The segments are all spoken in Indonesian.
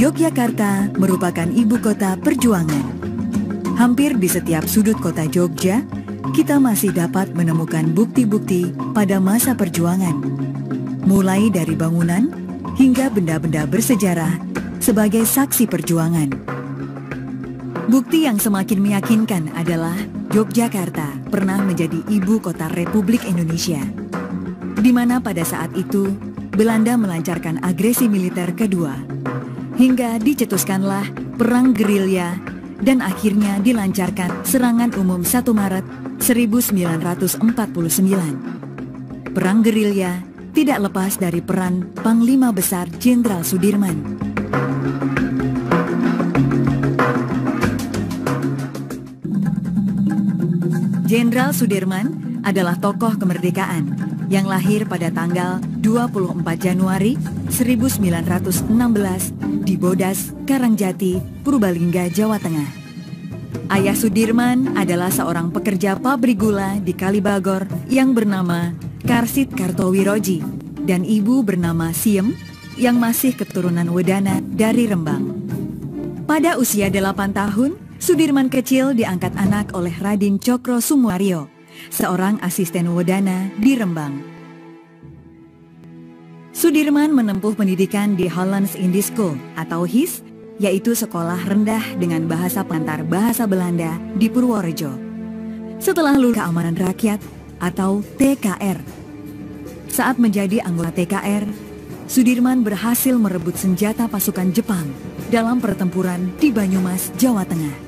Yogyakarta merupakan ibu kota perjuangan. Hampir di setiap sudut kota Jogja, kita masih dapat menemukan bukti-bukti pada masa perjuangan. Mulai dari bangunan hingga benda-benda bersejarah sebagai saksi perjuangan. Bukti yang semakin meyakinkan adalah Yogyakarta pernah menjadi ibu kota Republik Indonesia, di mana pada saat itu Belanda melancarkan agresi militer kedua, hingga dicetuskanlah Perang Gerilya dan akhirnya dilancarkan serangan umum 1 Maret 1949. Perang Gerilya tidak lepas dari peran Panglima Besar Jenderal Sudirman. Jenderal Sudirman adalah tokoh kemerdekaan yang lahir pada tanggal 24 Januari 1916 di Bodas, Karangjati, Purbalingga, Jawa Tengah. Ayah Sudirman adalah seorang pekerja pabrik gula di Kalibagor yang bernama Karsit Kartowiroji dan ibu bernama Siem yang masih keturunan Wedana dari Rembang. Pada usia 8 tahun, Sudirman kecil diangkat anak oleh Raden Cokro Sumoaryo, seorang asisten Wedana di Rembang. Sudirman menempuh pendidikan di Hollands Indies School atau HIS, yaitu sekolah rendah dengan bahasa pengantar bahasa Belanda di Purworejo. Setelah lulus Keamanan Rakyat atau TKR. Saat menjadi anggota TKR, Sudirman berhasil merebut senjata pasukan Jepang dalam pertempuran di Banyumas, Jawa Tengah.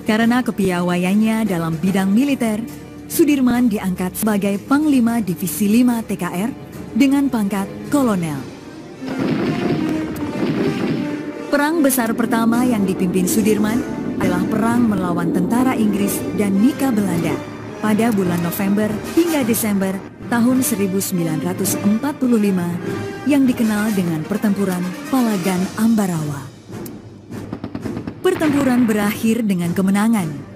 Karena kepiawaiannya dalam bidang militer, Sudirman diangkat sebagai Panglima Divisi 5 TKR dengan pangkat kolonel. Perang besar pertama yang dipimpin Sudirman adalah perang melawan tentara Inggris dan Nika Belanda pada bulan November hingga Desember tahun 1945 yang dikenal dengan Pertempuran Palagan Ambarawa. Pertempuran berakhir dengan kemenangan.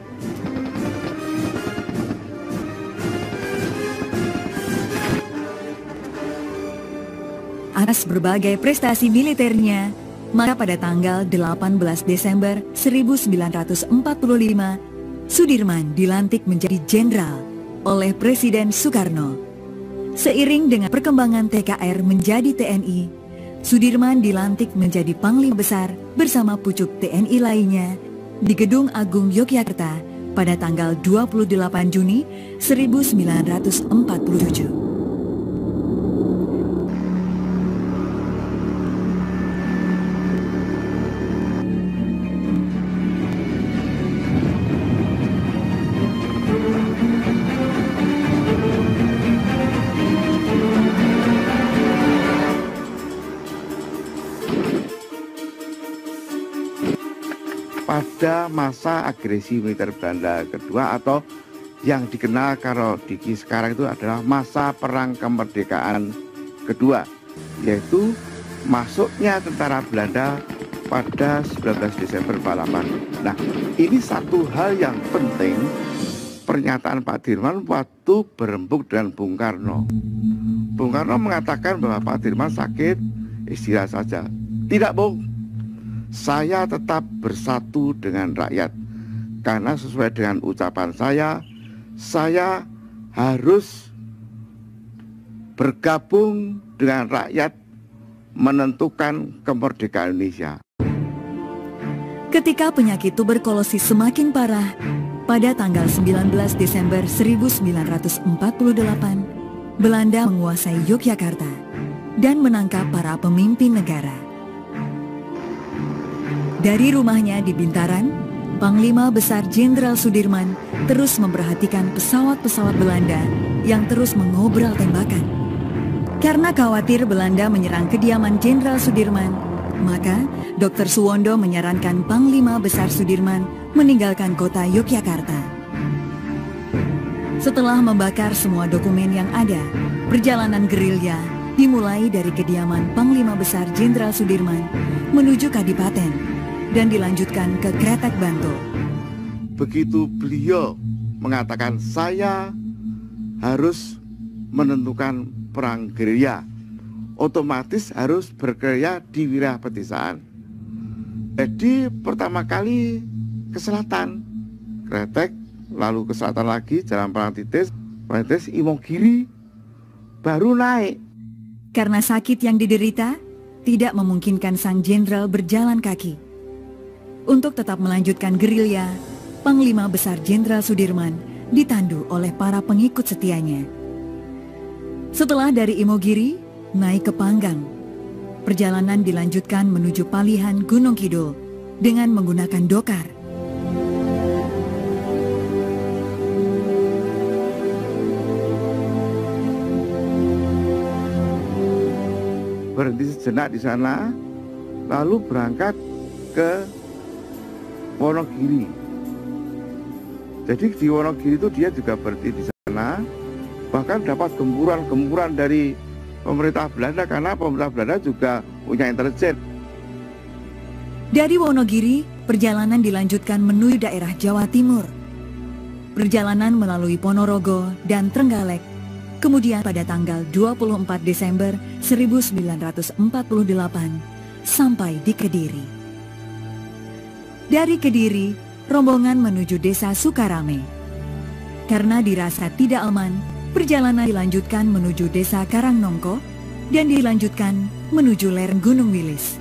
Atas berbagai prestasi militernya, maka pada tanggal 18 Desember 1945, Sudirman dilantik menjadi jenderal oleh Presiden Soekarno. Seiring dengan perkembangan TKR menjadi TNI, Sudirman dilantik menjadi Panglima Besar bersama pucuk TNI lainnya di Gedung Agung Yogyakarta pada tanggal 28 Juni 1947. Pada masa agresi militer Belanda kedua atau yang dikenal kalau di sekarang itu adalah masa perang kemerdekaan kedua, yaitu masuknya tentara Belanda pada 19 Desember 48. Nah, ini satu hal yang penting pernyataan Pak Dirman waktu berembuk dengan Bung Karno. Bung Karno mengatakan bahwa Pak Dirman sakit, istirahat saja. Tidak, Bung. Saya tetap bersatu dengan rakyat, karena sesuai dengan ucapan saya harus bergabung dengan rakyat menentukan kemerdekaan Indonesia. Ketika penyakit tuberkulosis semakin parah, pada tanggal 19 Desember 1948, Belanda menguasai Yogyakarta dan menangkap para pemimpin negara. Dari rumahnya di Bintaran, Panglima Besar Jenderal Sudirman terus memperhatikan pesawat-pesawat Belanda yang terus mengobrol tembakan. Karena khawatir Belanda menyerang kediaman Jenderal Sudirman, maka Dr. Suwondo menyarankan Panglima Besar Sudirman meninggalkan kota Yogyakarta. Setelah membakar semua dokumen yang ada, perjalanan gerilya dimulai dari kediaman Panglima Besar Jenderal Sudirman menuju Kadipaten dan dilanjutkan ke Kretek Bantul. Begitu beliau mengatakan saya harus menentukan perang gerilya, otomatis harus berkarya di wilayah pedesaan. Jadi pertama kali ke selatan, Kretek, lalu ke selatan lagi Jalan Parangtritis, Imogiri, baru naik. Karena sakit yang diderita, tidak memungkinkan sang jenderal berjalan kaki. Untuk tetap melanjutkan gerilya, Panglima Besar Jenderal Sudirman ditandu oleh para pengikut setianya. Setelah dari Imogiri, naik ke Panggang. Perjalanan dilanjutkan menuju Palihan Gunung Kidul dengan menggunakan dokar. Berhenti sejenak di sana, lalu berangkat ke Wonogiri. Jadi di Wonogiri itu dia juga berhenti di sana, bahkan dapat gempuran-gempuran dari pemerintah Belanda karena pemerintah Belanda juga punya intelijen. Dari Wonogiri, perjalanan dilanjutkan menuju daerah Jawa Timur. Perjalanan melalui Ponorogo dan Trenggalek. Kemudian pada tanggal 24 Desember 1948 sampai di Kediri. Dari Kediri, rombongan menuju desa Sukarame. Karena dirasa tidak aman, perjalanan dilanjutkan menuju desa Karangnongko dan dilanjutkan menuju lereng Gunung Wilis.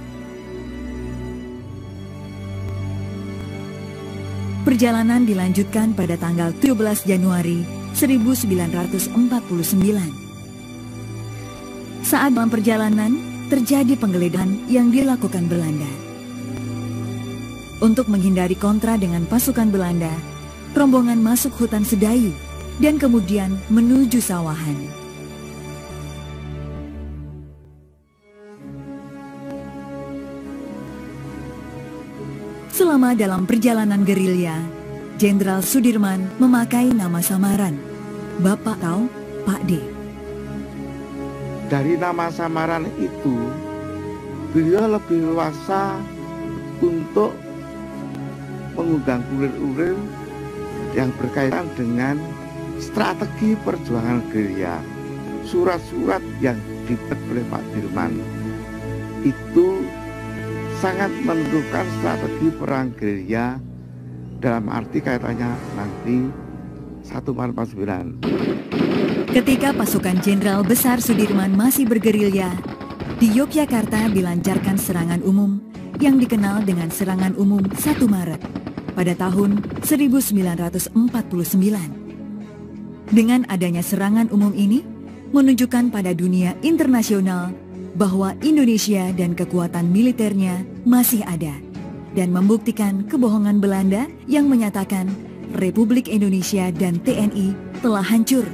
Perjalanan dilanjutkan pada tanggal 17 Januari 1949. Saat dalam perjalanan, terjadi penggeledahan yang dilakukan Belanda. Untuk menghindari kontra dengan pasukan Belanda, rombongan masuk hutan Sedayu dan kemudian menuju sawahan. Selama dalam perjalanan gerilya, Jenderal Sudirman memakai nama samaran, Bapak atau Pak D. Dari nama samaran itu, beliau lebih leluasa untuk mengundang kurir-kurir yang berkaitan dengan strategi perjuangan gerilya. Surat-surat yang dibuat oleh Pak Dirman itu sangat menentukan strategi perang gerilya dalam arti kaitannya nanti 1 Maret 49. Ketika pasukan Jenderal Besar Sudirman masih bergerilya, di Yogyakarta dilancarkan serangan umum yang dikenal dengan Serangan Umum 1 Maret pada tahun 1949. Dengan adanya serangan umum ini, menunjukkan pada dunia internasional bahwa Indonesia dan kekuatan militernya masih ada, dan membuktikan kebohongan Belanda yang menyatakan Republik Indonesia dan TNI telah hancur.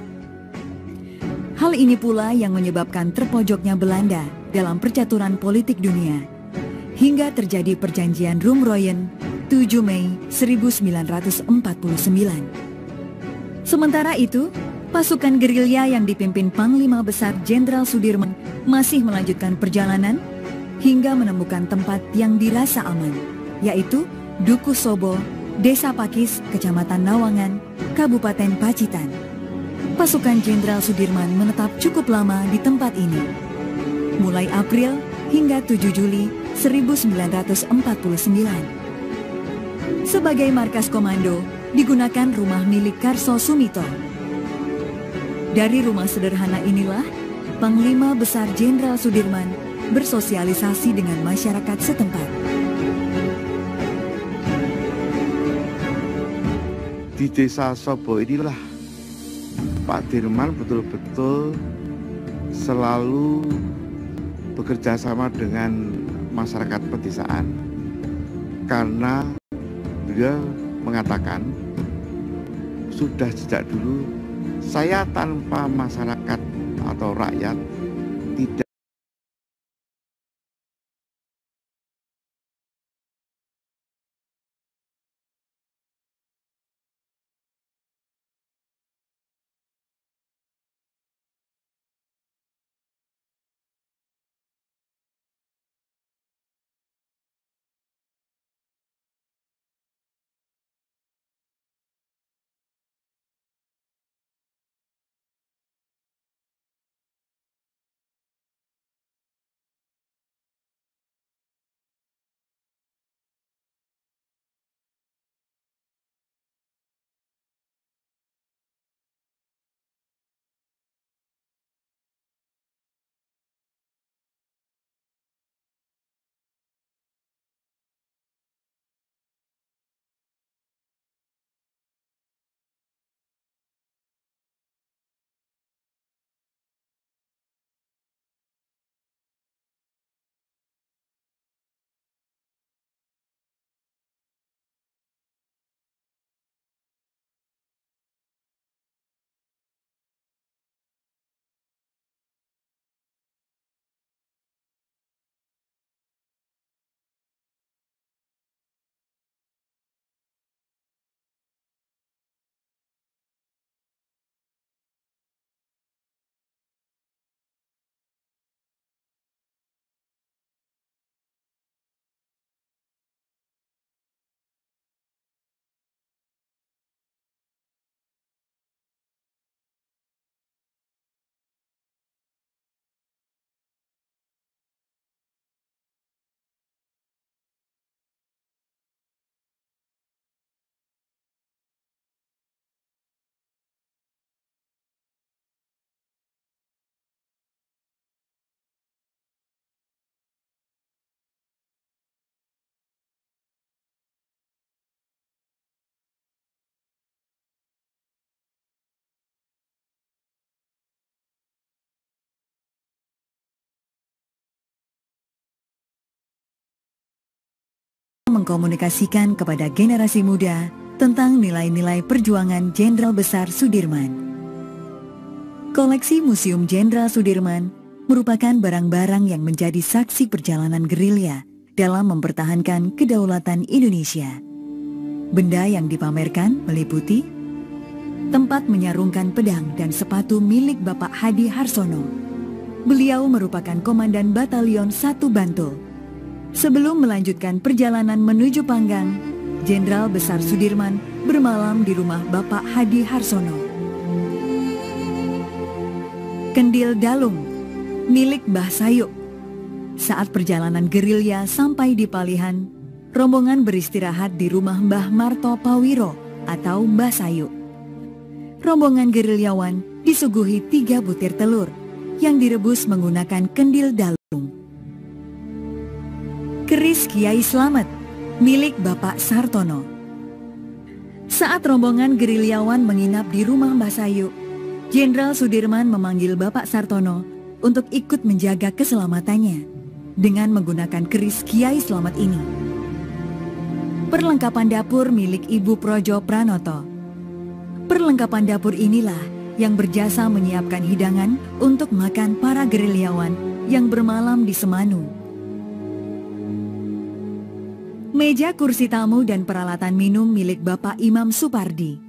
Hal ini pula yang menyebabkan terpojoknya Belanda dalam percaturan politik dunia, hingga terjadi perjanjian Roem-Royen 7 Mei 1949. Sementara itu, pasukan gerilya yang dipimpin Panglima Besar Jenderal Sudirman masih melanjutkan perjalanan hingga menemukan tempat yang dirasa aman, yaitu Dukuh Sobo, Desa Pakis, Kecamatan Nawangan, Kabupaten Pacitan. Pasukan Jenderal Sudirman menetap cukup lama di tempat ini, mulai April hingga 7 Juli 1949. Sebagai markas komando, digunakan rumah milik Karso Sumito. Dari rumah sederhana inilah, Panglima Besar Jenderal Sudirman bersosialisasi dengan masyarakat setempat. Di desa Sobo inilah Pak Dirman betul-betul selalu bekerja sama dengan masyarakat pedesaan, karena beliau mengatakan sudah sejak dulu, saya tanpa masyarakat atau rakyat tidak mengkomunikasikan kepada generasi muda tentang nilai-nilai perjuangan Jenderal Besar Sudirman. Koleksi Museum Jenderal Sudirman merupakan barang-barang yang menjadi saksi perjalanan gerilya dalam mempertahankan kedaulatan Indonesia. Benda yang dipamerkan meliputi tempat menyarungkan pedang dan sepatu milik Bapak Hadi Harsono. Beliau merupakan Komandan Batalion 1 Bantul. Sebelum melanjutkan perjalanan menuju Panggang, Jenderal Besar Sudirman bermalam di rumah Bapak Hadi Harsono. Kendil Dalung, milik Mbah Sayuk. Saat perjalanan gerilya sampai di Palihan, rombongan beristirahat di rumah Mbah Marto Pawiro atau Mbah Sayuk. Rombongan gerilyawan disuguhi 3 butir telur yang direbus menggunakan kendil dalung. Keris Kiai Slamet, milik Bapak Sartono. Saat rombongan gerilyawan menginap di rumah Mbah Sayuk, Jenderal Sudirman memanggil Bapak Sartono untuk ikut menjaga keselamatannya dengan menggunakan keris Kiai Slamet ini. Perlengkapan dapur milik Ibu Projo Pranoto. Perlengkapan dapur inilah yang berjasa menyiapkan hidangan untuk makan para gerilyawan yang bermalam di Semanu. Meja kursi tamu dan peralatan minum milik Bapak Imam Supardi.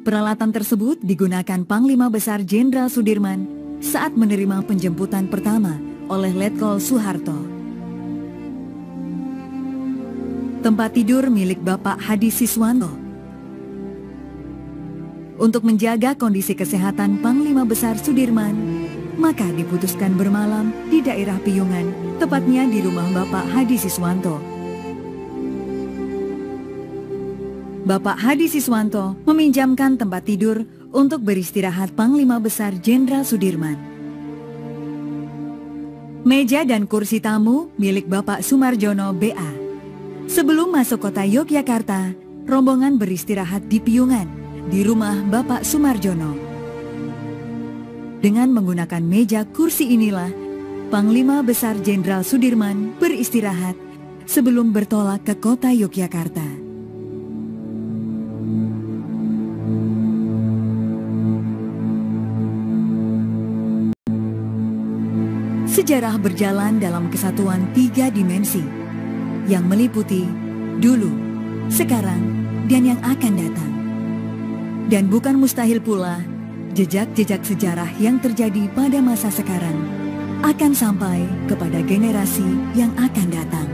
Peralatan tersebut digunakan Panglima Besar Jenderal Sudirman saat menerima penjemputan pertama oleh Letkol Soeharto. Tempat tidur milik Bapak Hadi Siswanto. Untuk menjaga kondisi kesehatan Panglima Besar Sudirman, maka diputuskan bermalam di daerah Piyungan, tepatnya di rumah Bapak Hadi Siswanto. Bapak Hadi Siswanto meminjamkan tempat tidur untuk beristirahat Panglima Besar Jenderal Sudirman. Meja dan kursi tamu milik Bapak Sumarjono BA. Sebelum masuk kota Yogyakarta, rombongan beristirahat di Piyungan, di rumah Bapak Sumarjono. Dengan menggunakan meja kursi inilah, Panglima Besar Jenderal Sudirman beristirahat sebelum bertolak ke kota Yogyakarta. Sejarah berjalan dalam kesatuan 3 dimensi yang meliputi dulu, sekarang, dan yang akan datang. Dan bukan mustahil pula jejak-jejak sejarah yang terjadi pada masa sekarang akan sampai kepada generasi yang akan datang.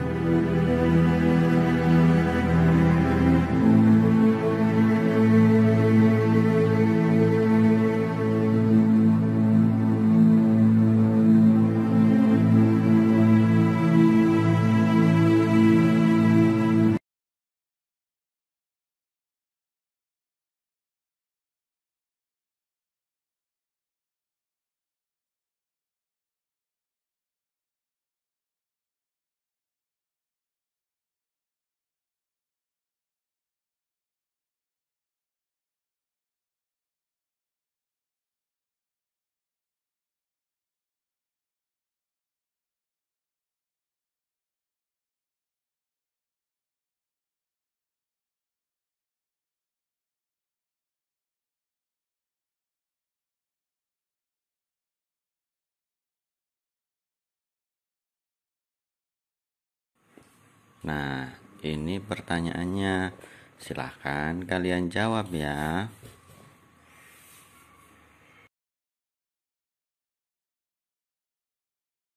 Nah, ini pertanyaannya. Silahkan kalian jawab ya.